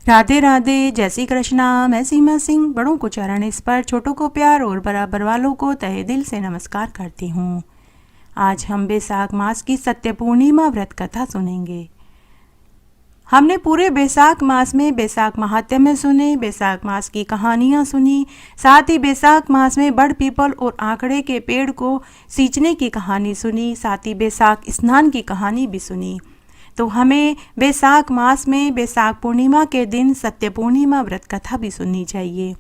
राधे राधे, जय श्री कृष्णा। मैं सीमा सिंह। बड़ों को चरण स्पर्श, छोटों को प्यार और बराबर वालों को तहे दिल से नमस्कार करती हूँ। आज हम बैसाख मास की सत्य पूर्णिमा व्रत कथा सुनेंगे। हमने पूरे बैसाख मास में बैसाख महात्म्य सुने, बैसाख मास की कहानियाँ सुनी, साथ ही बैसाख मास में बड़ पीपल और आंकड़े के पेड़ को सींचने की कहानी सुनी, साथ ही बैसाख स्नान की कहानी भी सुनी। तो हमें बैसाख मास में बैसाख पूर्णिमा के दिन सत्य पूर्णिमा व्रत कथा भी सुननी चाहिए।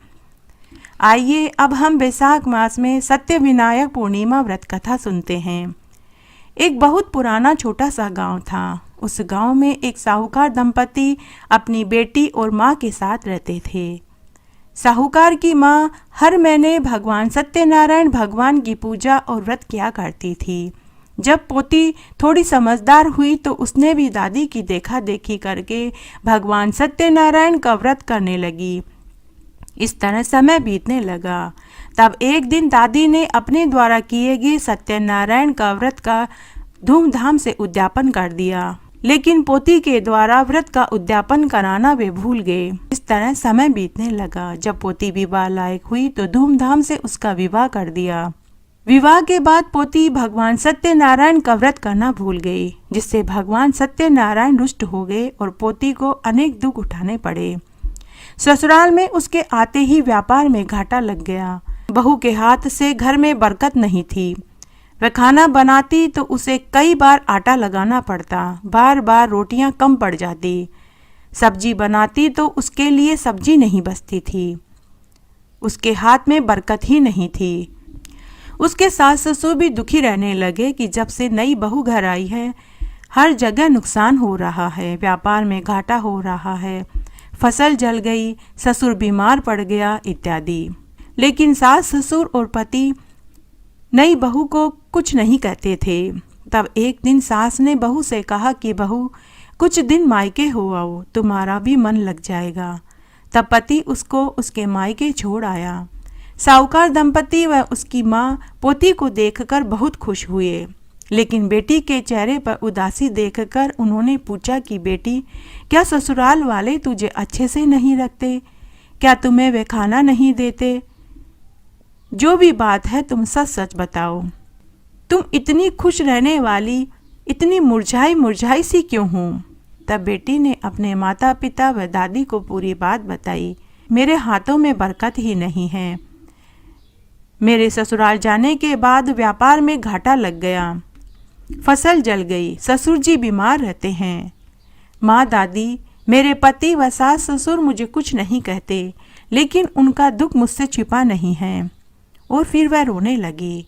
आइए अब हम बैसाख मास में सत्य विनायक पूर्णिमा व्रत कथा सुनते हैं। एक बहुत पुराना छोटा सा गांव था। उस गांव में एक साहूकार दंपति अपनी बेटी और माँ के साथ रहते थे। साहूकार की माँ हर महीने भगवान सत्यनारायण भगवान की पूजा और व्रत किया करती थी। जब पोती थोड़ी समझदार हुई तो उसने भी दादी की देखा देखी करके भगवान सत्यनारायण का व्रत करने लगी। इस तरह समय बीतने लगा। तब एक दिन दादी ने अपने द्वारा किए गए सत्यनारायण का व्रत का धूमधाम से उद्यापन कर दिया, लेकिन पोती के द्वारा व्रत का उद्यापन कराना वे भूल गए। इस तरह समय बीतने लगा। जब पोती विवाह लायक हुई तो धूमधाम से उसका विवाह कर दिया। विवाह के बाद पोती भगवान सत्यनारायण का व्रत करना भूल गई, जिससे भगवान सत्यनारायण रुष्ट हो गए और पोती को अनेक दुख उठाने पड़े। ससुराल में उसके आते ही व्यापार में घाटा लग गया। बहू के हाथ से घर में बरकत नहीं थी। वह खाना बनाती तो उसे कई बार आटा लगाना पड़ता, बार बार रोटियां कम पड़ जाती। सब्जी बनाती तो उसके लिए सब्जी नहीं बचती थी। उसके हाथ में बरकत ही नहीं थी। उसके सास ससुर भी दुखी रहने लगे कि जब से नई बहू घर आई है हर जगह नुकसान हो रहा है, व्यापार में घाटा हो रहा है, फसल जल गई, ससुर बीमार पड़ गया इत्यादि। लेकिन सास ससुर और पति नई बहू को कुछ नहीं कहते थे। तब एक दिन सास ने बहू से कहा कि बहू कुछ दिन मायके हो आओ, तुम्हारा भी मन लग जाएगा। तब पति उसको उसके मायके छोड़ आया। साहूकार दंपति व उसकी माँ पोती को देखकर बहुत खुश हुए, लेकिन बेटी के चेहरे पर उदासी देखकर उन्होंने पूछा कि बेटी, क्या ससुराल वाले तुझे अच्छे से नहीं रखते? क्या तुम्हें वे खाना नहीं देते? जो भी बात है तुम सच सच बताओ। तुम इतनी खुश रहने वाली इतनी मुरझाई मुरझाई सी क्यों हो? तब बेटी ने अपने माता पिता व दादी को पूरी बात बताई। मेरे हाथों में बरकत ही नहीं है। मेरे ससुराल जाने के बाद व्यापार में घाटा लग गया, फसल जल गई, ससुर जी बीमार रहते हैं। माँ दादी, मेरे पति व सास ससुर मुझे कुछ नहीं कहते, लेकिन उनका दुख मुझसे छिपा नहीं है। और फिर वह रोने लगी।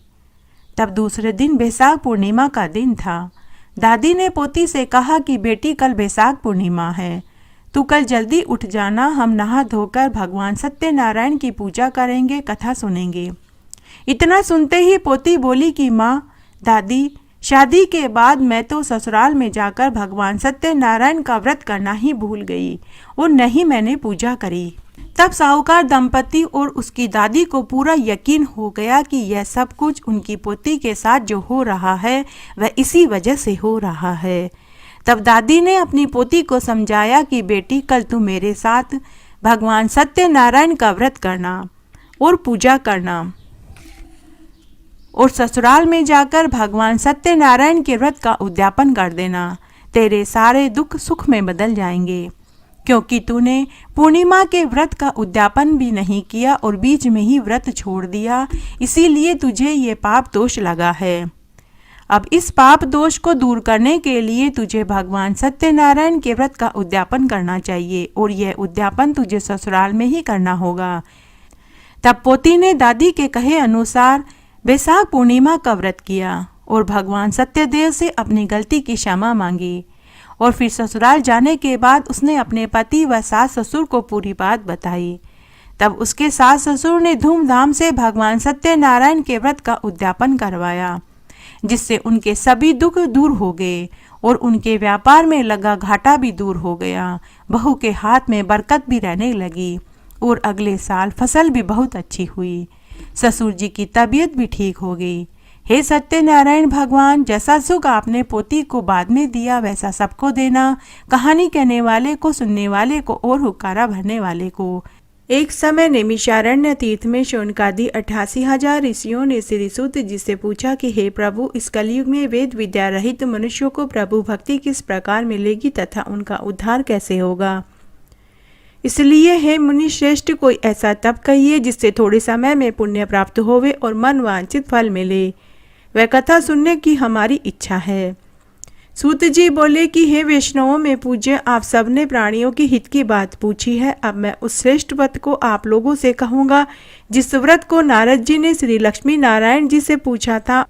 तब दूसरे दिन बैसाख पूर्णिमा का दिन था। दादी ने पोती से कहा कि बेटी कल बैसाख पूर्णिमा है, तू कल जल्दी उठ जाना, हम नहा धोकर भगवान सत्यनारायण की पूजा करेंगे, कथा सुनेंगे। इतना सुनते ही पोती बोली कि माँ दादी, शादी के बाद मैं तो ससुराल में जाकर भगवान सत्यनारायण का व्रत करना ही भूल गई और नहीं मैंने पूजा करी। तब साहूकार दंपति और उसकी दादी को पूरा यकीन हो गया कि यह सब कुछ उनकी पोती के साथ जो हो रहा है वह इसी वजह से हो रहा है। तब दादी ने अपनी पोती को समझाया कि बेटी कल तू मेरे साथ भगवान सत्यनारायण का व्रत करना और पूजा करना और ससुराल में जाकर भगवान सत्यनारायण के व्रत का उद्यापन कर देना। तेरे सारे दुख सुख में बदल जाएंगे, क्योंकि तूने पूर्णिमा के व्रत का उद्यापन भी नहीं किया और बीच में ही व्रत छोड़ दिया, इसीलिए तुझे ये पाप दोष लगा है। अब इस पाप दोष को दूर करने के लिए तुझे भगवान सत्यनारायण के व्रत का उद्यापन करना चाहिए और यह उद्यापन तुझे ससुराल में ही करना होगा। तब पोती ने दादी के कहे अनुसार बैसाख पूर्णिमा का व्रत किया और भगवान सत्यदेव से अपनी गलती की क्षमा मांगी। और फिर ससुराल जाने के बाद उसने अपने पति व सास ससुर को पूरी बात बताई। तब उसके सास ससुर ने धूमधाम से भगवान सत्यनारायण के व्रत का उद्यापन करवाया, जिससे उनके सभी दुख दूर हो गए और उनके व्यापार में लगा घाटा भी दूर हो गया। बहू के हाथ में बरकत भी रहने लगी और अगले साल फसल भी बहुत अच्छी हुई। ससुर जी की तबीयत भी ठीक हो गई। हे सत्यनारायण भगवान, जैसा सुख आपने पोती को बाद में दिया वैसा सबको देना, कहानी कहने वाले को, सुनने वाले को और हुक्कारा भरने वाले को। एक समय नैमिषारण्य तीर्थ में शौनकादि 88,000 ऋषियों ने श्री सूत जी से पूछा कि हे प्रभु, इस कलयुग में वेद विद्या रहित मनुष्यों को प्रभु भक्ति किस प्रकार मिलेगी तथा उनका उद्धार कैसे होगा। इसलिए हे मुनि श्रेष्ठ, कोई ऐसा तप कहिए जिससे थोड़े समय में पुण्य प्राप्त होवे और मन वांछित फल मिले। वह कथा सुनने की हमारी इच्छा है। सूत जी बोले कि हे वैष्णवों में पूज्य, आप सबने प्राणियों के हित की बात पूछी है। अब मैं उस श्रेष्ठ व्रत को आप लोगों से कहूँगा जिस व्रत को नारद जी ने श्री लक्ष्मी नारायण जी से पूछा था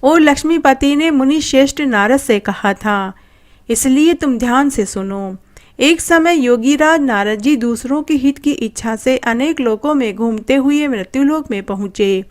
और लक्ष्मीपति ने मुनि श्रेष्ठ नारद से कहा था। इसलिए तुम ध्यान से सुनो। एक समय योगीराज नारद जी दूसरों के हित की इच्छा से अनेक लोकों में घूमते हुए मृत्युलोक में पहुँचे।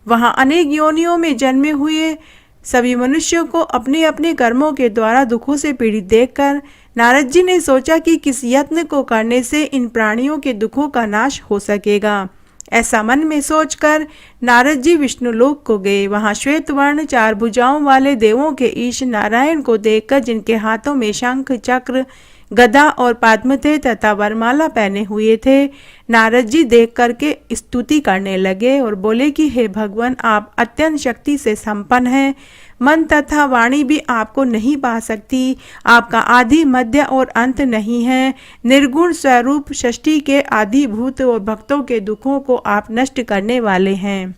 वहाँ अनेक योनियों में जन्मे हुए सभी मनुष्यों को अपने अपने कर्मों के द्वारा दुखों से पीड़ित देखकर नारद जी ने सोचा कि किस यत्न को करने से इन प्राणियों के दुखों का नाश हो सकेगा। ऐसा मन में सोचकर नारद जी विष्णुलोक को गए। वहाँ श्वेत वर्ण 4 भुजाओं वाले देवों के ईश नारायण को देखकर, जिनके हाथों में शंख, चक्र, गदा और पद्म थे तथा वरमाला पहने हुए थे, नारद जी देख करके स्तुति करने लगे और बोले कि हे भगवान, आप अत्यंत शक्ति से संपन्न हैं। मन तथा वाणी भी आपको नहीं पा सकती। आपका आदि, मध्य और अंत नहीं है। निर्गुण स्वरूप सृष्टि के आदिभूत और भक्तों के दुखों को आप नष्ट करने वाले हैं।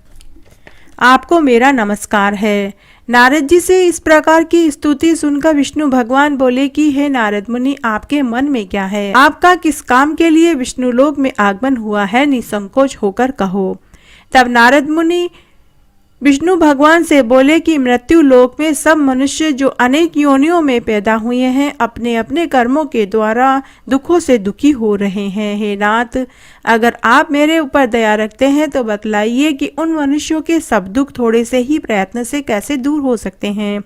आपको मेरा नमस्कार है। नारद जी से इस प्रकार की स्तुति सुनकर विष्णु भगवान बोले कि हे नारद मुनि, आपके मन में क्या है? आपका किस काम के लिए विष्णुलोक में आगमन हुआ है? निसंकोच होकर कहो। तब नारद मुनि विष्णु भगवान से बोले कि मृत्यु लोक में सब मनुष्य जो अनेक योनियों में पैदा हुए हैं, अपने अपने कर्मों के द्वारा दुखों से दुखी हो रहे हैं। हे नाथ, अगर आप मेरे ऊपर दया रखते हैं तो बतलाइए कि उन मनुष्यों के सब दुख थोड़े से ही प्रयत्न से कैसे दूर हो सकते हैं।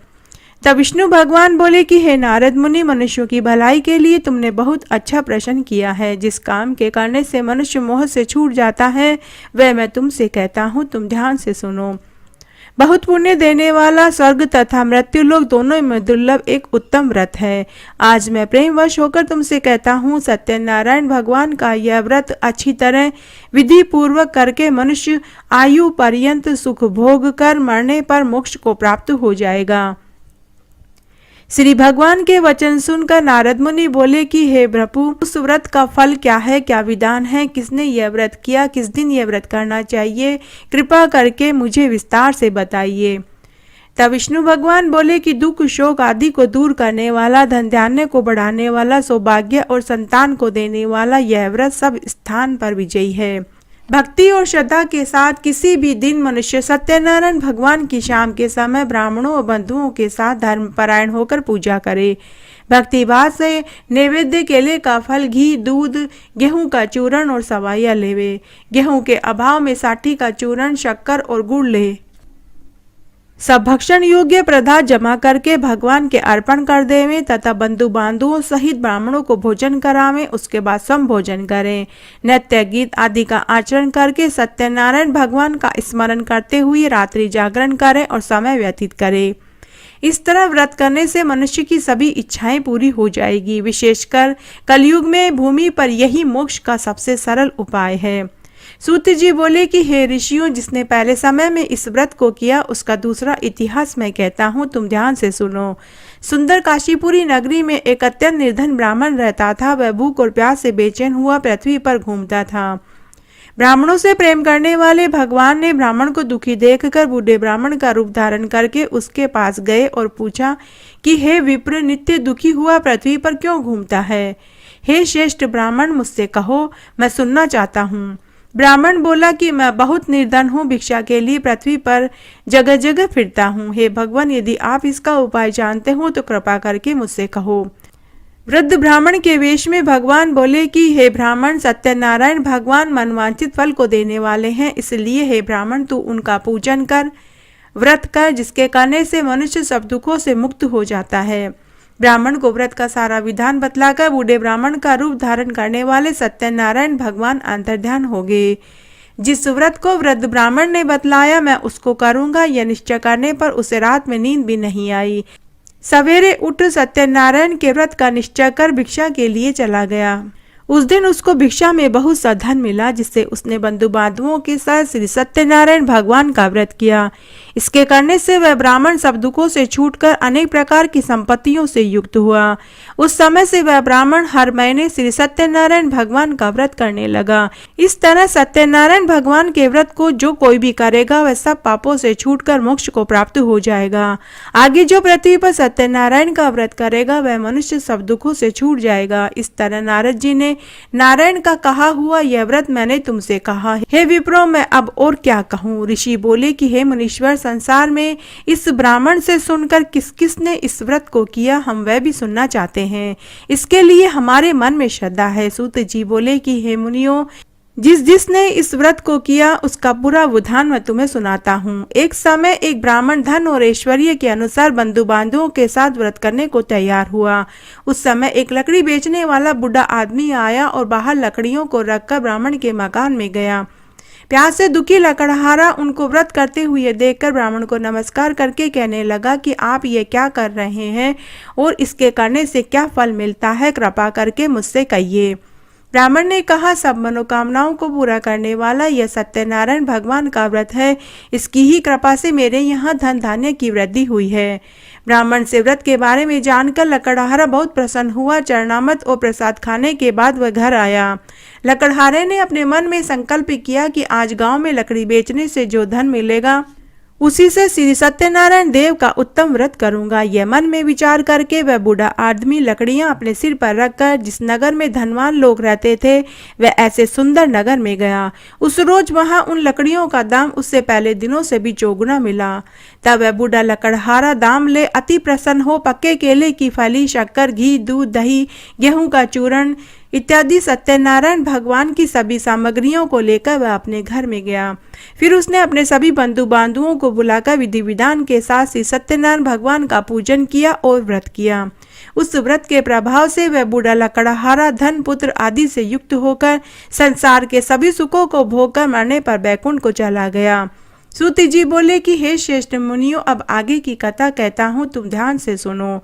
तब विष्णु भगवान बोले कि हे नारद मुनि, मनुष्यों की भलाई के लिए तुमने बहुत अच्छा प्रश्न किया है। जिस काम के करने से मनुष्य मोह से छूट जाता है वह मैं तुमसे कहता हूँ, तुम ध्यान से सुनो। बहुत पुण्य देने वाला स्वर्ग तथा मृत्यु लोक दोनों में दुर्लभ एक उत्तम व्रत है। आज मैं प्रेमवश होकर तुमसे कहता हूँ, सत्यनारायण भगवान का यह व्रत अच्छी तरह विधि पूर्वक करके मनुष्य आयु पर्यंत सुख भोग कर मरने पर मोक्ष को प्राप्त हो जाएगा। श्री भगवान के वचन सुनकर नारद मुनि बोले कि हे प्रभु, उस व्रत का फल क्या है, क्या विधान है, किसने यह व्रत किया, किस दिन यह व्रत करना चाहिए, कृपा करके मुझे विस्तार से बताइए। तब विष्णु भगवान बोले कि दुख, शोक आदि को दूर करने वाला, धन धान्य को बढ़ाने वाला, सौभाग्य और संतान को देने वाला यह व्रत सब स्थान पर विजयी है। भक्ति और श्रद्धा के साथ किसी भी दिन मनुष्य सत्यनारायण भगवान की शाम के समय ब्राह्मणों और बंधुओं के साथ धर्मपरायण होकर पूजा करे। भक्तिभाव से नैवेद्य केले का फल, घी, दूध, गेहूं का चूर्ण और सवाइयाँ लेवे। गेहूं के अभाव में साठी का चूर्ण, शक्कर और गुड़ ले। सब भक्षण योग्य पदार्थ जमा करके भगवान के अर्पण कर देवें तथा बंधु बांधुओं सहित ब्राह्मणों को भोजन करावें। उसके बाद सम भोजन करें। नृत्य, गीत आदि का आचरण करके सत्यनारायण भगवान का स्मरण करते हुए रात्रि जागरण करें और समय व्यतीत करें। इस तरह व्रत करने से मनुष्य की सभी इच्छाएं पूरी हो जाएगी। विशेषकर कलयुग में भूमि पर यही मोक्ष का सबसे सरल उपाय है। सूत जी बोले कि हे ऋषियों, जिसने पहले समय में इस व्रत को किया उसका दूसरा इतिहास मैं कहता हूँ, तुम ध्यान से सुनो। सुंदर काशीपुरी नगरी में एक अत्यंत निर्धन ब्राह्मण रहता था। वह भूख और प्यास से बेचैन हुआ पृथ्वी पर घूमता था। ब्राह्मणों से प्रेम करने वाले भगवान ने ब्राह्मण को दुखी देखकर बूढ़े ब्राह्मण का रूप धारण करके उसके पास गए और पूछा कि हे विप्र, नित्य दुखी हुआ पृथ्वी पर क्यों घूमता है? हे श्रेष्ठ ब्राह्मण, मुझसे कहो, मैं सुनना चाहता हूँ। ब्राह्मण बोला कि मैं बहुत निर्धन हूँ, भिक्षा के लिए पृथ्वी पर जगह जगह फिरता हूँ। हे भगवान, यदि आप इसका उपाय जानते हो तो कृपा करके मुझसे कहो। वृद्ध ब्राह्मण के वेश में भगवान बोले कि हे ब्राह्मण, सत्यनारायण भगवान मनवांछित फल को देने वाले हैं, इसलिए हे ब्राह्मण, तू उनका पूजन कर, व्रत कर, जिसके करने से मनुष्य सब दुखों से मुक्त हो जाता है। ब्राह्मण को व्रत का सारा विधान बतलाकर बूढ़े ब्राह्मण का रूप धारण करने वाले सत्यनारायण भगवान अंतर्ध्यान हो गए। जिस व्रत को वृद्ध ब्राह्मण ने बतलाया मैं उसको करूंगा, यह निश्चय करने पर उसे रात में नींद भी नहीं आई। सवेरे उठ सत्यनारायण के व्रत का निश्चय कर भिक्षा के लिए चला गया। उस दिन उसको भिक्षा में बहुत सा धन मिला, जिससे उसने बंधु बांधवों के साथ श्री सत्यनारायण भगवान का व्रत किया। इसके करने से वह ब्राह्मण सब दुखों से छूटकर अनेक प्रकार की संपत्तियों से युक्त हुआ। उस समय से वह ब्राह्मण हर महीने श्री सत्यनारायण भगवान का व्रत करने लगा। इस तरह सत्यनारायण भगवान के व्रत को जो कोई भी करेगा वह सब पापों से छूटकर मोक्ष को प्राप्त हो जाएगा। आगे जो पृथ्वी पर सत्यनारायण का व्रत करेगा वह मनुष्य सब दुखों से छूट जाएगा। इस तरह नारद जी ने नारायण का कहा हुआ यह व्रत मैंने तुमसे कहा। हे विप्रो, मैं अब और क्या कहूँ। ऋषि बोले कि हे मुनीश्वर, संसार में इस ब्राह्मण से सुनकर किस किस ने इस व्रत को किया, हम वह भी सुनना चाहते हैं। इसके लिए हमारे मन में श्रद्धा है। सूत जी बोले कि हे मुनियों, जिसने इस व्रत को किया उसका पूरा विधान मैं तुम्हें सुनाता हूँ। एक समय एक ब्राह्मण धन और ऐश्वर्य के अनुसार बंधु बांधवों के साथ व्रत करने को तैयार हुआ। उस समय एक लकड़ी बेचने वाला बूढ़ा आदमी आया और बाहर लकड़ियों को रखकर ब्राह्मण के मकान में गया। प्यास से दुखी लकड़हारा उनको व्रत करते हुए देखकर ब्राह्मण को नमस्कार करके कहने लगा कि आप ये क्या कर रहे हैं और इसके करने से क्या फल मिलता है, कृपा करके मुझसे कहिए। ब्राह्मण ने कहा, सब मनोकामनाओं को पूरा करने वाला यह सत्यनारायण भगवान का व्रत है। इसकी ही कृपा से मेरे यहाँ धन धान्य की वृद्धि हुई है। ब्राह्मण से व्रत के बारे में जानकर लकड़हारा बहुत प्रसन्न हुआ। चरणामृत और प्रसाद खाने के बाद वह घर आया। लकड़हारे ने अपने मन में संकल्प किया कि आज गांव में लकड़ी बेचने से जो धन मिलेगा उसी से श्री सत्यनारायण देव का उत्तम व्रत करूंगा। यह मन में विचार करके वह बूढ़ा आदमी लकड़ियां अपने सिर पर रखकर जिस नगर में धनवान लोग रहते थे वह ऐसे सुंदर नगर में गया। उस रोज वहां उन लकड़ियों का दाम उससे पहले दिनों से भी चौगुना मिला। तब वह बूढ़ा लकड़हारा दाम ले अति प्रसन्न हो पक्के केले की फली, शक्कर, घी, दूध, दही, गेहूं का चूर्ण इत्यादि सत्यनारायण भगवान की सभी सामग्रियों को लेकर वह अपने घर में गया। फिर उसने अपने सभी बंधु बांधवों को बुलाकर विधि विधान के साथ श्री सत्यनारायण भगवान का पूजन किया और व्रत किया। उस व्रत के प्रभाव से वह बूढ़ा लकड़हारा धन पुत्र आदि से युक्त होकर संसार के सभी सुखों को भोगकर मरने पर बैकुंठ को चला गया। सूति जी बोले कि हे श्रेष्ठ मुनियों, अब आगे की कथा कहता हूँ, तुम ध्यान से सुनो।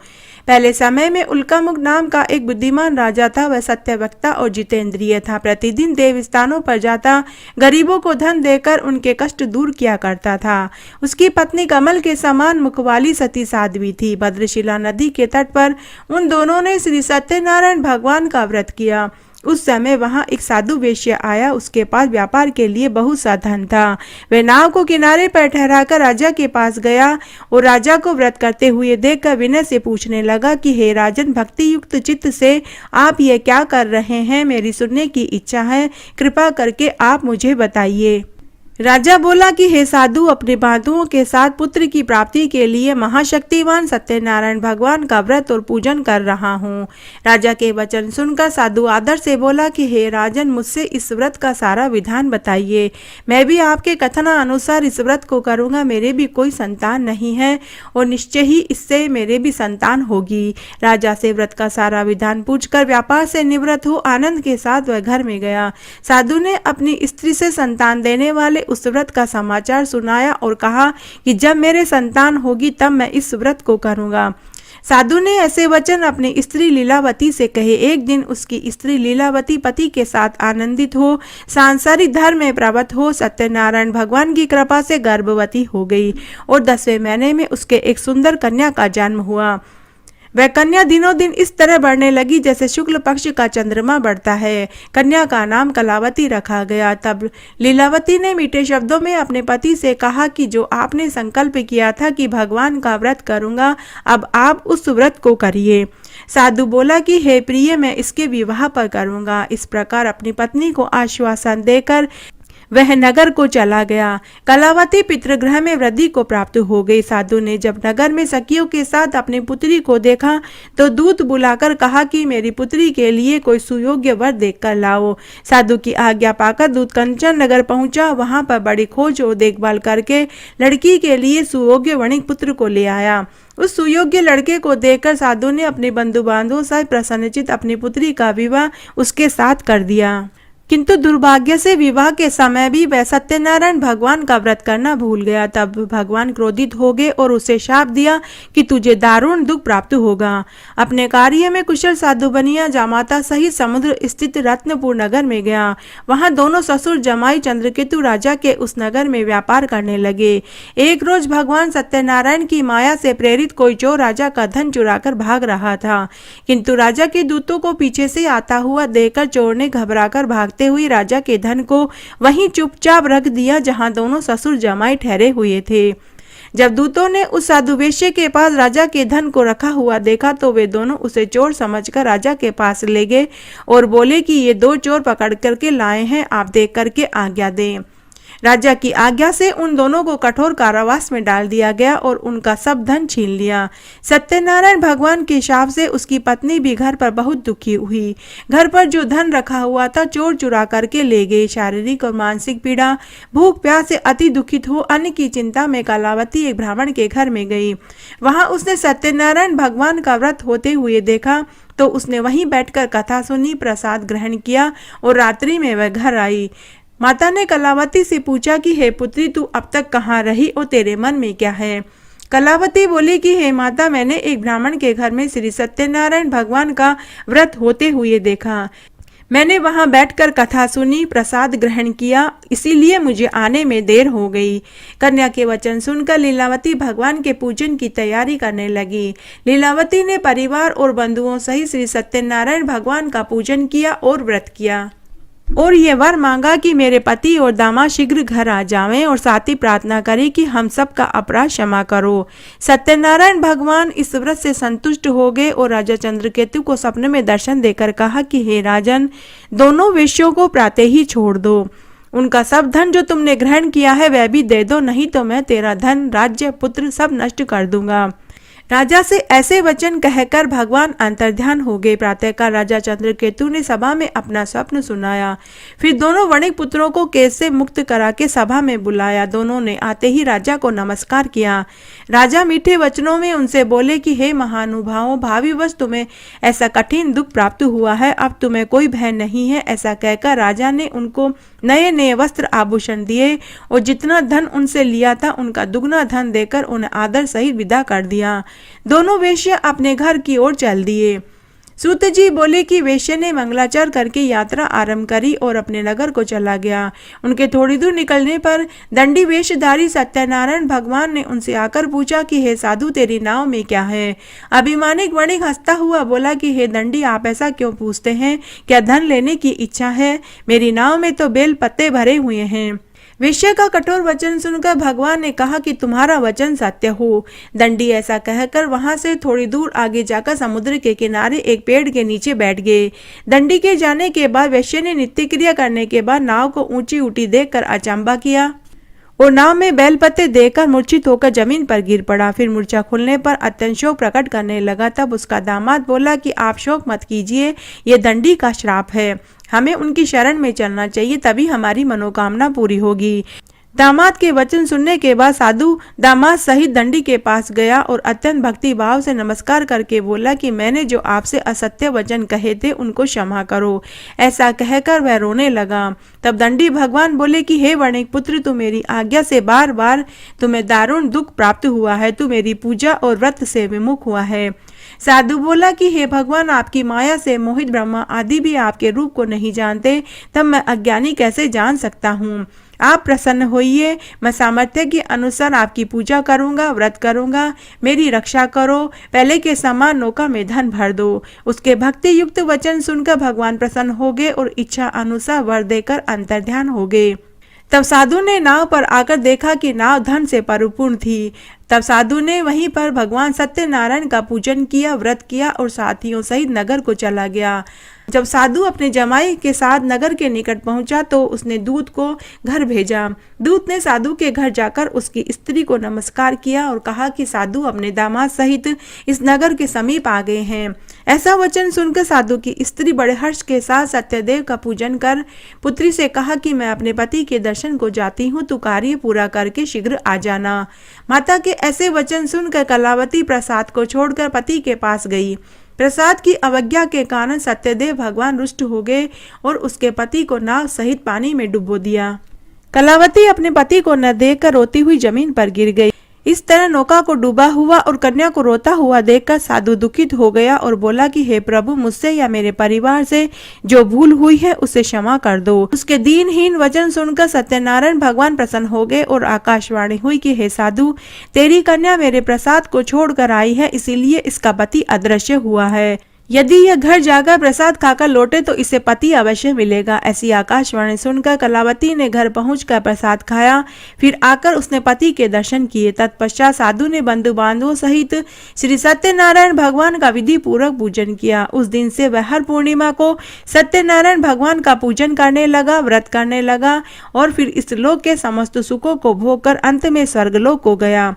पहले समय में उल्कामुख नाम का एक बुद्धिमान राजा था। वह सत्यवक्ता और जितेंद्रिय था। प्रतिदिन देव स्थानों पर जाता, गरीबों को धन देकर उनके कष्ट दूर किया करता था। उसकी पत्नी कमल के समान मुख वाली सती साध्वी थी। भद्रशिला नदी के तट पर उन दोनों ने श्री सत्यनारायण भगवान का व्रत किया। उस समय वहां एक साधु वेश्या आया। उसके पास व्यापार के लिए बहुत सा धन था। वह नाव को किनारे पर ठहराकर राजा के पास गया और राजा को व्रत करते हुए देखकर विनय से पूछने लगा कि हे राजन, भक्ति युक्त चित्त से आप ये क्या कर रहे हैं? मेरी सुनने की इच्छा है, कृपा करके आप मुझे बताइए। राजा बोला कि हे साधु, अपने बांधुओं के साथ पुत्र की प्राप्ति के लिए महाशक्तिवान सत्यनारायण भगवान का व्रत और पूजन कर रहा हूँ। राजा के वचन सुनकर साधु आदर से बोला कि हे राजन, मुझसे इस व्रत का सारा विधान बताइए। मैं भी आपके कथना अनुसार इस व्रत को करूँगा। मेरे भी कोई संतान नहीं है और निश्चय ही इससे मेरे भी संतान होगी। राजा से व्रत का सारा विधान पूछकर व्यापार से निवृत्त हो आनंद के साथ वह घर में गया। साधु ने अपनी स्त्री से संतान देने वाले उस व्रत का समाचार सुनाया और कहा कि जब मेरे संतान होगी तब मैं इस व्रत को करूंगा। साधु ने ऐसे वचन अपनी स्त्री लीलावती से कहे। एक दिन उसकी स्त्री लीलावती पति के साथ आनंदित हो सांसारिक धर्म में प्रवृत्त हो सत्यनारायण भगवान की कृपा से गर्भवती हो गई और 10वें महीने में उसके एक सुंदर कन्या का जन्म हुआ। वह कन्या दिनों दिन इस तरह बढ़ने लगी जैसे शुक्ल पक्ष का चंद्रमा बढ़ता है। कन्या का नाम कलावती रखा गया। तब लीलावती ने मीठे शब्दों में अपने पति से कहा कि जो आपने संकल्प किया था कि भगवान का व्रत करूंगा, अब आप उस व्रत को करिए। साधु बोला कि हे प्रिय, मैं इसके विवाह पर करूंगा। इस प्रकार अपनी पत्नी को आश्वासन देकर वह नगर को चला गया। कलावती पितृगृह में वृद्धि को प्राप्त हो गई। साधु ने जब नगर में सखियों के साथ अपनी पुत्री को देखा तो दूत बुलाकर कहा कि मेरी पुत्री के लिए कोई सुयोग्य वर देखकर लाओ। साधु की आज्ञा पाकर दूत कंचन नगर पहुंचा। वहां पर बड़ी खोज और देखभाल करके लड़की के लिए सुयोग्य वणिक पुत्र को ले आया। उस सुयोग्य लड़के को देखकर साधु ने अपने बंधु बांधवों से प्रसन्नचित अपनी पुत्री का विवाह उसके साथ कर दिया। किंतु दुर्भाग्य से विवाह के समय भी वह सत्यनारायण भगवान का व्रत करना भूल गया। तब भगवान क्रोधित हो गए और उसे शाप दिया कि तुझे दारुण दुख प्राप्त होगा। अपने कार्य में कुशल साधु बनिया जामाता सहित समुद्र स्थित रत्नपुर नगर में गया। वहां दोनों ससुर जमाई चंद्रकेतु राजा के उस नगर में व्यापार करने लगे। एक रोज भगवान सत्यनारायण की माया से प्रेरित कोई चोर राजा का धन चुराकर भाग रहा था, किंतु राजा के दूतों को पीछे से आता हुआ देखकर चोर ने घबराकर भागते हुए राजा के धन को वहीं चुपचाप रख दिया जहां दोनों ससुर जमाई ठहरे हुए थे। जब दूतों ने उस साधु वेश्या के पास राजा के धन को रखा हुआ देखा तो वे दोनों उसे चोर समझकर राजा के पास ले गए और बोले कि ये दो चोर पकड़ करके लाए हैं, आप देख करके आज्ञा दें। राजा की आज्ञा से उन दोनों को कठोर कारावास में डाल दिया गया और उनका सब धन छीन लिया। सत्यनारायण भगवान के शाप से उसकी पत्नी भी घर पर बहुत दुखी हुई। घर पर जो धन रखा हुआ था चोर चुरा करके ले गए। शारीरिक और मानसिक पीड़ा, भूख प्यास से अति दुखित हो अन्न की चिंता में कलावती एक ब्राह्मण के घर में गई। वहां उसने सत्यनारायण भगवान का व्रत होते हुए देखा तो उसने वहीं बैठकर कथा सुनी, प्रसाद ग्रहण किया और रात्रि में वह घर आई। माता ने कलावती से पूछा कि हे पुत्री, तू अब तक कहाँ रही और तेरे मन में क्या है। कलावती बोली कि हे माता, मैंने एक ब्राह्मण के घर में श्री सत्यनारायण भगवान का व्रत होते हुए देखा। मैंने वहां बैठकर कथा सुनी, प्रसाद ग्रहण किया, इसीलिए मुझे आने में देर हो गई। कन्या के वचन सुनकर लीलावती भगवान के पूजन की तैयारी करने लगी। लीलावती ने परिवार और बंधुओं सहित श्री सत्यनारायण भगवान का पूजन किया और व्रत किया और ये वर मांगा कि मेरे पति और दामाद शीघ्र घर आ जावें और साथ ही प्रार्थना करी कि हम सब का अपराध क्षमा करो। सत्यनारायण भगवान इस व्रत से संतुष्ट हो गए और राजा चंद्रकेतु को सपने में दर्शन देकर कहा कि हे राजन, दोनों वेश्यों को प्रातः ही छोड़ दो। उनका सब धन जो तुमने ग्रहण किया है वह भी दे दो, नहीं तो मैं तेरा धन, राज्य, पुत्र सब नष्ट कर दूंगा। राजा से ऐसे वचन कहकर भगवान अंतर्ध्यान हो गए। प्रातःकाल राजा चंद्रकेतु ने सभा में अपना स्वप्न सुनाया। फिर दोनों वणिक पुत्रों को केस से मुक्त करा के सभा में बुलाया। दोनों ने आते ही राजा को नमस्कार किया। राजा मीठे वचनों में उनसे बोले कि हे महानुभावों, भावी वर्ष तुम्हें ऐसा कठिन दुख प्राप्त हुआ है, अब तुम्हें कोई भय नहीं है। ऐसा कहकर राजा ने उनको नए नए वस्त्र आभूषण दिए और जितना धन उनसे लिया था उनका दुगना धन देकर उन्हें आदर सहित विदा कर दिया। दोनों वेश्या अपने घर की ओर चल दिए। सूत जी बोले कि वेश्या ने मंगलाचरण करके यात्रा आरंभ करी और अपने नगर को चला गया। उनके थोड़ी दूर निकलने पर दंडी वेशधारी सत्यनारायण भगवान ने उनसे आकर पूछा कि हे साधु, तेरी नाव में क्या है। अभिमानिक वणिक हंसता हुआ बोला कि हे दंडी, आप ऐसा क्यों पूछते हैं? क्या धन लेने की इच्छा है? मेरी नाव में तो बेल पत्ते भरे हुए हैं। वेश्या का कठोर वचन सुनकर भगवान ने कहा कि तुम्हारा वचन सत्य हो। दंडी ऐसा कहकर वहां से थोड़ी दूर आगे जाकर समुद्र के किनारे एक पेड़ के नीचे बैठ गए। दंडी के जाने के बाद वेश्या ने नित्य क्रिया करने के बाद नाव को ऊंची ऊंची देखकर अचंभा किया और नाव में बेलपत्ते देकर मूर्छित होकर जमीन पर गिर पड़ा। फिर मूर्छा खुलने पर अत्यंत शोक प्रकट करने लगा। तब उसका दामाद बोला कि आप शोक मत कीजिए, ये दंडी का श्राप है, हमें उनकी शरण में चलना चाहिए, तभी हमारी मनोकामना पूरी होगी। दामाद के वचन सुनने के बाद साधु दामाद सहित दंडी के पास गया और अत्यंत भक्ति भाव से नमस्कार करके बोला कि मैंने जो आपसे असत्य वचन कहे थे उनको क्षमा करो। ऐसा कहकर वह रोने लगा। तब दंडी भगवान बोले कि हे वणिक पुत्र, तू मेरी आज्ञा से बार बार तुम्हें दारुण दुख प्राप्त हुआ है, तू मेरी पूजा और व्रत से विमुख हुआ है। साधु बोला कि हे भगवान, आपकी माया से मोहित ब्रह्मा आदि भी आपके रूप को नहीं जानते, तब मैं अज्ञानी कैसे जान सकता हूँ। आप प्रसन्न होइए, मैं सामर्थ्य के अनुसार आपकी पूजा करूंगा, व्रत करूंगा, मेरी रक्षा करो, पहले के समान नौका में धन भर दो। उसके भक्ति युक्त वचन सुनकर भगवान प्रसन्न हो गए और इच्छा अनुसार वर देकर अंतर्ध्यान हो गए। तब साधु ने नाव पर आकर देखा कि नाव धन से परिपूर्ण थी। तब साधु ने वहीं पर भगवान सत्यनारायण का पूजन किया, व्रत किया और साथियों सहित नगर को चला गया। जब साधु अपने जमाई के साथ नगर के निकट पहुंचा तो उसने दूत को घर भेजा। दूत ने साधु के घर जाकर उसकी स्त्री को नमस्कार किया और कहा कि साधु अपने दामाद सहित इस नगर के समीप आ गए हैं। ऐसा वचन सुनकर साधु की स्त्री बड़े हर्ष के साथ सत्यदेव का पूजन कर पुत्री से कहा कि मैं अपने पति के दर्शन को जाती हूँ, तू कार्य पूरा करके शीघ्र आ जाना। माता के ऐसे वचन सुनकर कलावती प्रसाद को छोड़कर पति के पास गई। प्रसाद की अवज्ञा के कारण सत्यदेव भगवान रुष्ट हो गए और उसके पति को नाव सहित पानी में डुबो दिया। कलावती अपने पति को न देखकर रोती हुई जमीन पर गिर गई। इस तरह नौका को डूबा हुआ और कन्या को रोता हुआ देखकर साधु दुखित हो गया और बोला कि हे प्रभु, मुझसे या मेरे परिवार से जो भूल हुई है उसे क्षमा कर दो। उसके दीनहीन वचन सुनकर सत्यनारायण भगवान प्रसन्न हो गए और आकाशवाणी हुई कि हे साधु, तेरी कन्या मेरे प्रसाद को छोड़कर आई है, इसीलिए इसका पति अदृश्य हुआ है। यदि यह घर जाकर प्रसाद खाकर लौटे तो इसे पति अवश्य मिलेगा। ऐसी आकाशवाणी सुनकर कलावती ने घर पहुंचकर प्रसाद खाया। फिर आकर उसने पति के दर्शन किए। तत्पश्चात साधु ने बंधु बांधवों सहित श्री सत्यनारायण भगवान का विधि पूर्वक पूजन किया। उस दिन से वह हर पूर्णिमा को सत्यनारायण भगवान का पूजन करने लगा, व्रत करने लगा और फिर इस लोक के समस्त सुखों को भोग कर अंत में स्वर्गलोक को गया।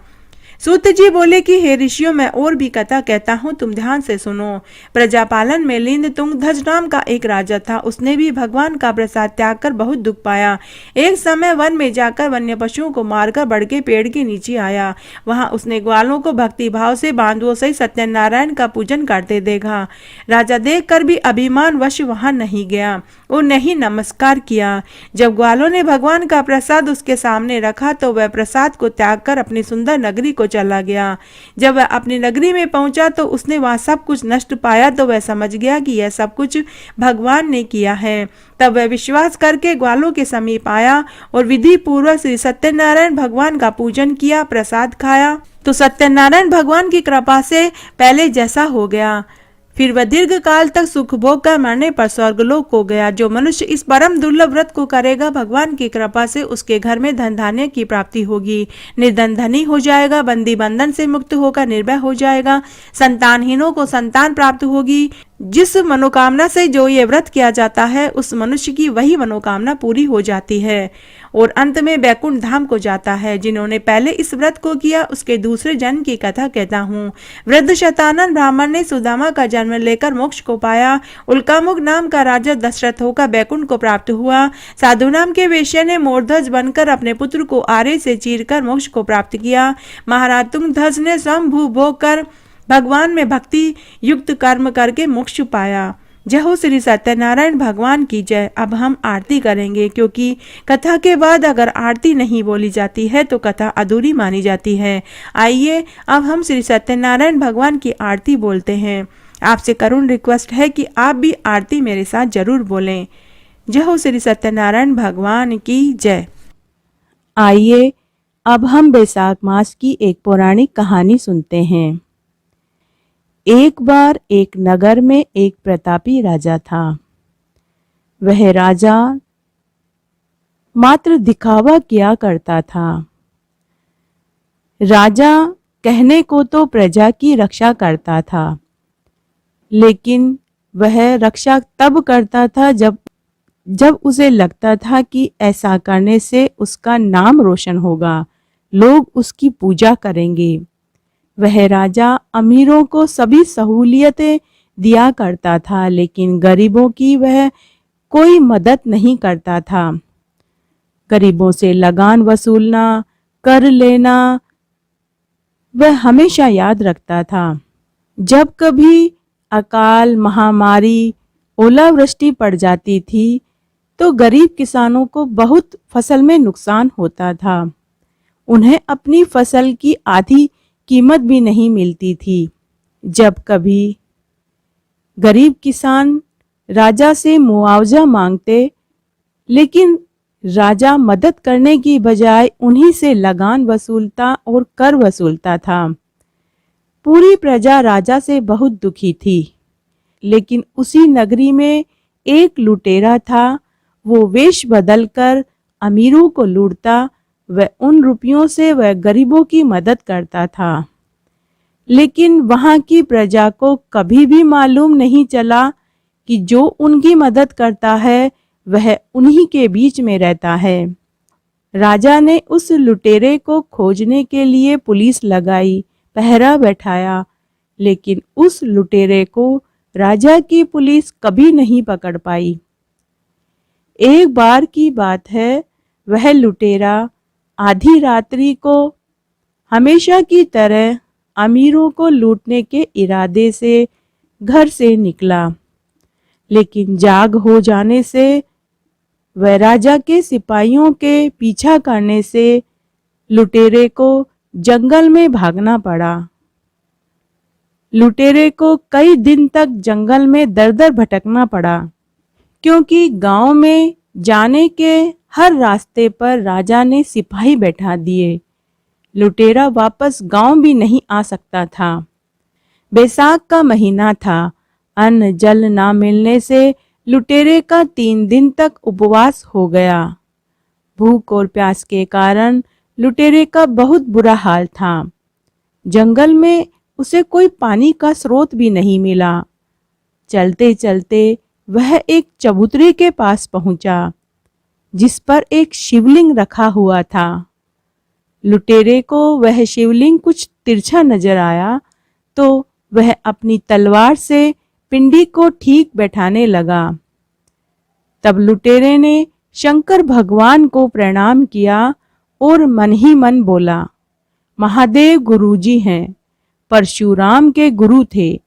सूत जी बोले कि हे ऋषियों, मैं और भी कथा कहता हूँ, तुम ध्यान से सुनो। प्रजापालन में लिंद तुंगध्वज नाम का एक राजा था। उसने भी भगवान का प्रसाद त्याग कर बहुत दुख पाया। एक समय वन में जाकर वन्य पशुओं को मारकर बड़ के पेड़ के नीचे आया। वहां उसने ग्वालों को भक्ति भाव से बांधुओं सहित सत्यनारायण का पूजन करते देखा। राजा देखकर भी अभिमान वश वहां नहीं गया और नहीं नमस्कार किया। जब ग्वालों ने भगवान का प्रसाद उसके सामने रखा तो वह प्रसाद को त्याग कर अपनी सुंदर नगरी को चला गया। जब वह अपनी नगरी में पहुंचा तो उसने वहां सब कुछ नष्ट पाया तो वह समझ गया कि यह सब कुछ भगवान ने किया है। तब वह विश्वास करके ग्वालों के समीप आया और विधि पूर्वक श्री सत्यनारायण भगवान का पूजन किया, प्रसाद खाया तो सत्यनारायण भगवान की कृपा से पहले जैसा हो गया। फिर वह दीर्घ काल तक सुख भोग कर मरने पर स्वर्गलोक को गया। जो मनुष्य इस परम दुर्लभ व्रत को करेगा, भगवान की कृपा से उसके घर में धन धान्य की प्राप्ति होगी। निर्धन धनी हो जाएगा, बंदी बंधन से मुक्त होकर निर्भय हो जाएगा, संतानहीनों को संतान प्राप्त होगी। जिस मनोकामना से जो ये व्रत किया जाता है उस मनुष्य की वही मनोकामना पूरी हो जाती है और अंत में वैकुंठ धाम को जाता है। जिन्होंने पहले इस व्रत को किया उसके दूसरे जन्म की कथा कहता हूँ। वृद्ध शतानन ब्राह्मण ने सुदामा का जन्म लेकर मोक्ष को पाया। उल्कामुख नाम का राजा दशरथ होकर वैकुंठ को प्राप्त हुआ। साधु नाम के वेश्या ने मोरध्वज बनकर अपने पुत्र को आरे से चीरकर मोक्ष को प्राप्त किया। महाराज तुंगध्वज ने स्वयं भू भोग कर भगवान में भक्ति युक्त कर्म करके मोक्ष पाया। जय हो श्री सत्यनारायण भगवान की जय। अब हम आरती करेंगे क्योंकि कथा के बाद अगर आरती नहीं बोली जाती है तो कथा अधूरी मानी जाती है। आइए अब हम श्री सत्यनारायण भगवान की आरती बोलते हैं। आपसे करुण रिक्वेस्ट है कि आप भी आरती मेरे साथ जरूर बोलें। जय हो श्री सत्यनारायण भगवान की जय। आइए अब हम बैसाख मास की एक पौराणिक कहानी सुनते हैं। एक बार एक नगर में एक प्रतापी राजा था। वह राजा मात्र दिखावा किया करता था। राजा कहने को तो प्रजा की रक्षा करता था, लेकिन वह रक्षा तब करता था जब उसे लगता था कि ऐसा करने से उसका नाम रोशन होगा, लोग उसकी पूजा करेंगे। वह राजा अमीरों को सभी सहूलियतें दिया करता था, लेकिन गरीबों की वह कोई मदद नहीं करता था। गरीबों से लगान वसूलना, कर लेना वह हमेशा याद रखता था। जब कभी अकाल, महामारी, ओलावृष्टि पड़ जाती थी तो गरीब किसानों को बहुत फसल में नुकसान होता था। उन्हें अपनी फसल की आधी कीमत भी नहीं मिलती थी। जब कभी गरीब किसान राजा से मुआवजा मांगते, लेकिन राजा मदद करने की बजाय उन्हीं से लगान वसूलता और कर वसूलता था। पूरी प्रजा राजा से बहुत दुखी थी, लेकिन उसी नगरी में एक लुटेरा था। वो वेश बदलकर अमीरों को लूटता। वह उन रुपयों से वह गरीबों की मदद करता था, लेकिन वहां की प्रजा को कभी भी मालूम नहीं चला कि जो उनकी मदद करता है वह उन्हीं के बीच में रहता है। राजा ने उस लुटेरे को खोजने के लिए पुलिस लगाई, पहरा बैठाया, लेकिन उस लुटेरे को राजा की पुलिस कभी नहीं पकड़ पाई। एक बार की बात है, वह लुटेरा आधी रात्रि को हमेशा की तरह अमीरों को लूटने के इरादे से घर से निकला, लेकिन जाग हो जाने से वह राजा के सिपाहियों के पीछा करने से लुटेरे को जंगल में भागना पड़ा। लुटेरे को कई दिन तक जंगल में दर दर भटकना पड़ा, क्योंकि गांव में जाने के हर रास्ते पर राजा ने सिपाही बैठा दिए। लुटेरा वापस गांव भी नहीं आ सकता था। बैसाख का महीना था। अन्न जल ना मिलने से लुटेरे का 3 दिन तक उपवास हो गया। भूख और प्यास के कारण लुटेरे का बहुत बुरा हाल था। जंगल में उसे कोई पानी का स्रोत भी नहीं मिला। चलते चलते वह एक चबूतरे के पास पहुंचा, जिस पर एक शिवलिंग रखा हुआ था। लुटेरे को वह शिवलिंग कुछ तिरछा नजर आया, तो वह अपनी तलवार से पिंडी को ठीक बैठाने लगा। तब लुटेरे ने शंकर भगवान को प्रणाम किया और मन ही मन बोला, महादेव गुरुजी हैं, परशुराम के गुरु थे,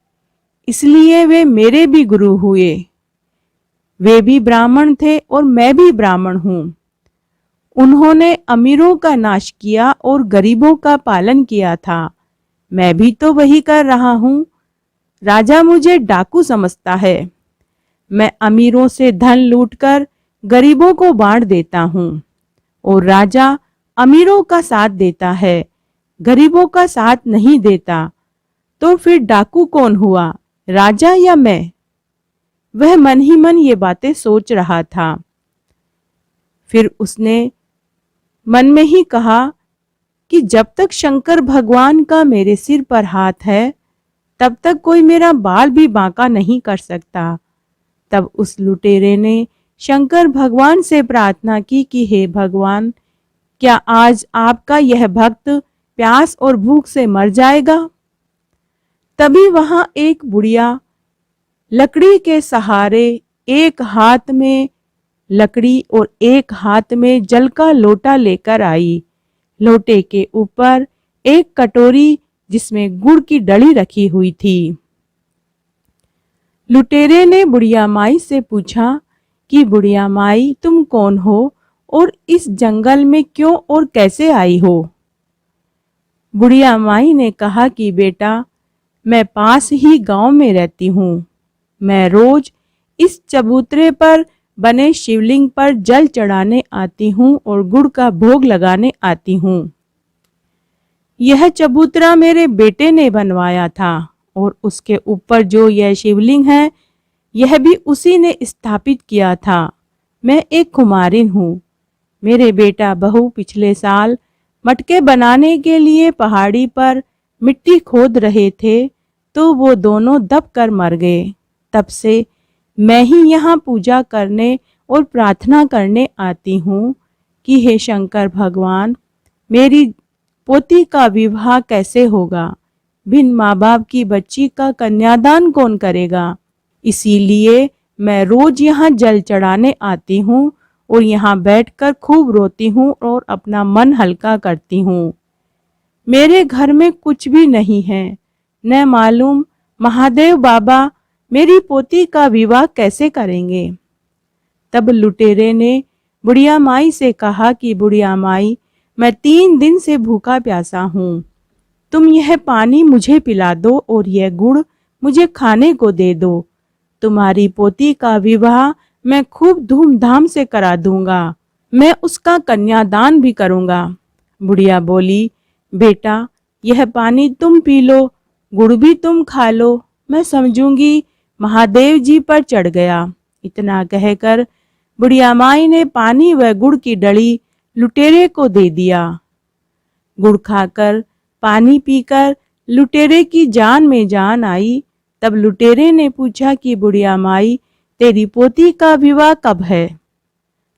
इसलिए वे मेरे भी गुरु हुए। वे भी ब्राह्मण थे और मैं भी ब्राह्मण हूँ। उन्होंने अमीरों का नाश किया और गरीबों का पालन किया था। मैं भी तो वही कर रहा हूँ। राजा मुझे डाकू समझता है। मैं अमीरों से धन लूटकर गरीबों को बांट देता हूँ और राजा अमीरों का साथ देता है, गरीबों का साथ नहीं देता। तो फिर डाकू कौन हुआ, राजा या मैं? वह मन ही मन ये बातें सोच रहा था। फिर उसने मन में ही कहा कि जब तक शंकर भगवान का मेरे सिर पर हाथ है, तब तक कोई मेरा बाल भी बांका नहीं कर सकता। तब उस लुटेरे ने शंकर भगवान से प्रार्थना की कि हे भगवान, क्या आज आपका यह भक्त प्यास और भूख से मर जाएगा? तभी वहां एक बुढ़िया लकड़ी के सहारे, एक हाथ में लकड़ी और एक हाथ में जल का लोटा लेकर आई। लोटे के ऊपर एक कटोरी जिसमें गुड़ की डली रखी हुई थी। लुटेरे ने बुढ़िया माई से पूछा कि बुढ़िया माई, तुम कौन हो और इस जंगल में क्यों और कैसे आई हो? बुढ़िया माई ने कहा कि बेटा, मैं पास ही गांव में रहती हूँ। मैं रोज इस चबूतरे पर बने शिवलिंग पर जल चढ़ाने आती हूँ और गुड़ का भोग लगाने आती हूँ। यह चबूतरा मेरे बेटे ने बनवाया था और उसके ऊपर जो यह शिवलिंग है, यह भी उसी ने स्थापित किया था। मैं एक कुमारिन हूँ। मेरे बेटा बहू पिछले साल मटके बनाने के लिए पहाड़ी पर मिट्टी खोद रहे थे, तो वो दोनों दब कर मर गए। तब से मैं ही यहाँ पूजा करने और प्रार्थना करने आती हूँ कि हे शंकर भगवान, मेरी पोती का विवाह कैसे होगा? बिन माँ बाप की बच्ची का कन्यादान कौन करेगा? इसीलिए मैं रोज यहाँ जल चढ़ाने आती हूँ और यहाँ बैठकर खूब रोती हूँ और अपना मन हल्का करती हूँ। मेरे घर में कुछ भी नहीं है, न मालूम महादेव बाबा मेरी पोती का विवाह कैसे करेंगे। तब लुटेरे ने बुढ़िया माई से कहा कि बुढ़िया माई, मैं 3 दिन से भूखा प्यासा हूँ। तुम यह पानी मुझे पिला दो और यह गुड़ मुझे खाने को दे दो। तुम्हारी पोती का विवाह मैं खूब धूमधाम से करा दूंगा। मैं उसका कन्यादान भी करूंगा। बुढ़िया बोली, बेटा, यह पानी तुम पी लो, गुड़ भी तुम खा लो, मैं समझूंगी महादेव जी पर चढ़ गया। इतना कहकर बुढ़िया माई ने पानी व गुड़ की डली लुटेरे को दे दिया। गुड़ खाकर, पानी पीकर लुटेरे की जान में जान आई। तब लुटेरे ने पूछा कि बुढ़िया माई, तेरी पोती का विवाह कब है?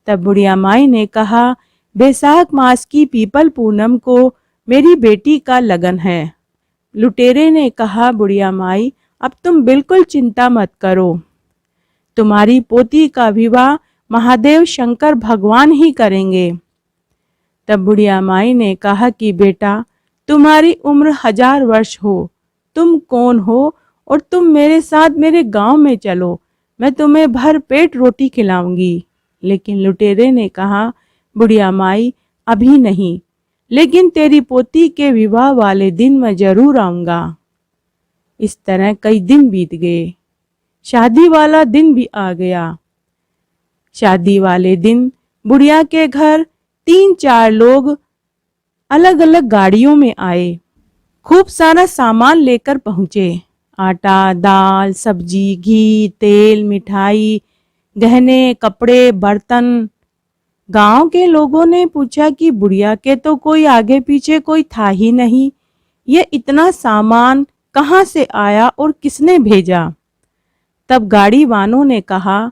तब बुढ़िया माई ने कहा, बैसाख मास की पीपल पूनम को मेरी बेटी का लगन है। लुटेरे ने कहा, बुढ़िया माई, अब तुम बिल्कुल चिंता मत करो। तुम्हारी पोती का विवाह महादेव शंकर भगवान ही करेंगे। तब बुढ़िया माई ने कहा कि बेटा, तुम्हारी उम्र 1000 वर्ष हो, तुम कौन हो और तुम मेरे साथ मेरे गांव में चलो, मैं तुम्हें भर पेट रोटी खिलाऊंगी। लेकिन लुटेरे ने कहा, बुढ़िया माई अभी नहीं, लेकिन तेरी पोती के विवाह वाले दिन मैं जरूर आऊंगा। इस तरह कई दिन बीत गए। शादी वाला दिन भी आ गया। शादी वाले दिन बुढ़िया के घर 3-4 लोग अलग अलग गाड़ियों में आए। खूब सारा सामान लेकर पहुंचे। आटा, दाल, सब्जी, घी, तेल, मिठाई, गहने, कपड़े, बर्तन। गांव के लोगों ने पूछा कि बुढ़िया के तो कोई आगे पीछे कोई था ही नहीं, ये इतना सामान कहाँ से आया और किसने भेजा? तब गाड़ी वालों ने कहा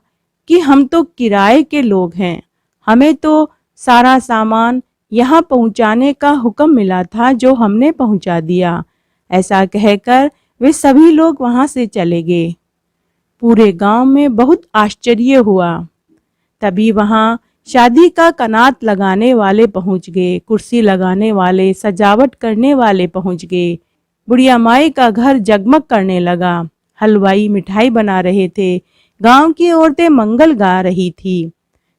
कि हम तो किराए के लोग हैं, हमें तो सारा सामान यहाँ पहुँचाने का हुक्म मिला था जो हमने पहुँचा दिया। ऐसा कहकर वे सभी लोग वहाँ से चले गए। पूरे गांव में बहुत आश्चर्य हुआ। तभी वहाँ शादी का कनात लगाने वाले पहुँच गए, कुर्सी लगाने वाले, सजावट करने वाले पहुँच गए। बुढ़िया माई का घर जगमग करने लगा। हलवाई मिठाई बना रहे थे, गांव की औरतें मंगल गा रही थी।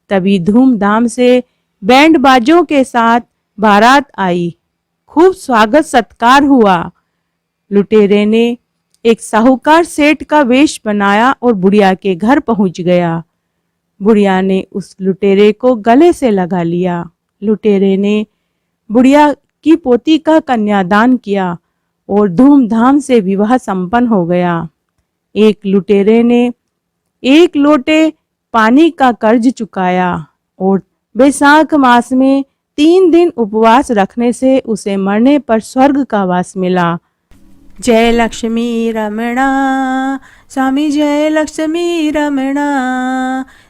तभी धूमधाम से बैंड बाजों के साथ बारात आई। खूब स्वागत सत्कार हुआ। लुटेरे ने एक साहूकार सेठ का वेश बनाया और बुढ़िया के घर पहुंच गया। बुढ़िया ने उस लुटेरे को गले से लगा लिया। लुटेरे ने बुढ़िया की पोती का कन्यादान किया और धूमधाम से विवाह संपन्न हो गया। एक लुटेरे ने 1 लोटे पानी का कर्ज चुकाया और बैसाख मास में 3 दिन उपवास रखने से उसे मरने पर स्वर्ग का वास मिला। जय लक्ष्मी रमणा स्वामी, जय लक्ष्मी रमणा।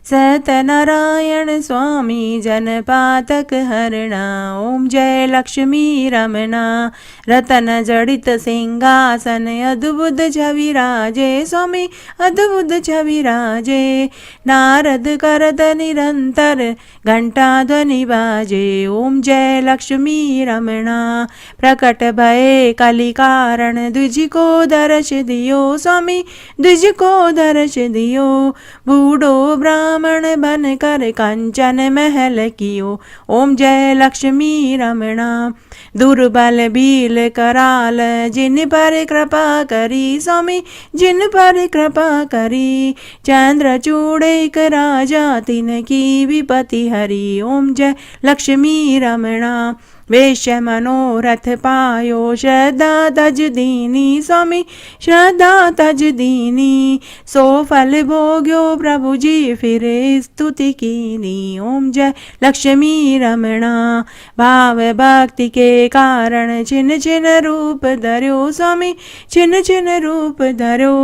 सत्यनारायण स्वामी जनपातक हरणा। ओम जय लक्ष्मी रमणा। रतन जड़ित सिंहासन अद्भुत छवि राजे स्वामी, अद्भुत छवि राजे। नारद करत निरंतर घंटा ध्वनि बाजे। ओम जय लक्ष्मी रमणा। प्रकट भये कलि कारण द्विज को दर्श दियो स्वामी, द्विज को दर्श दियो। बूढ़ो ब्राह्मण बन कर कंचन महल कियो। ओम जय लक्ष्मी रमणा। दुर्बल भील कराल जिन पर कृपा करी स्वामी, जिन पर कृपा करी। चंद्रचूड़ एक राजा तिन की विपति हरी। ओम जय लक्ष्मी रमणा। वेश मनोरथ पायो श्रद्धा तज दीनी स्वामी, श्रद्धा तज दीनी। सो फल भोग्यो प्रभु जी फिरे स्तुति कीनी। ओम जय लक्ष्मी रमणा। भाव भक्ति के कारण छिन छिन रूप धर्यो स्वामी, छिन छिन रूप धर्यो।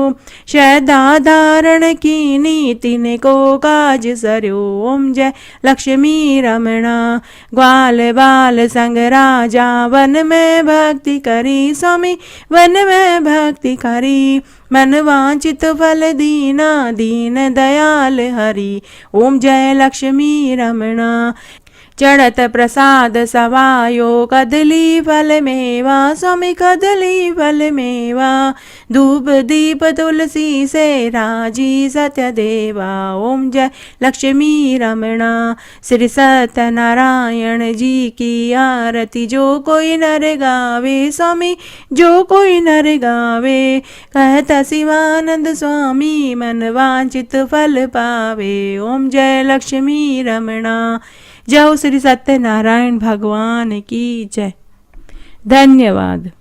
श्रद्धा धारण कीनी तिन को काज सर्यो। ओम जय लक्ष्मी रमणा। ग्वाल बाल संग राजा वन में भक्ति करी स्वामी, वन में भक्ति करी। मन वांछित फल दीना दीन दयाल हरि। ओम जय लक्ष्मी रमणा। चढ़त प्रसाद सवायो कदली फल मेवा स्वामी, कदली फल मेवा। धूप दीप तुलसी से राजी सत्य देवा। ओम जय लक्ष्मी रमणा। श्री सत्यनारायण जी की आरती जो कोई नर गावे स्वामी, जो कोई नर गावे। कहता शिवानंद स्वामी मन वांछित फल पावे। ओम जय लक्ष्मी रमणा। जय श्री सत्यनारायण भगवान की जय। धन्यवाद।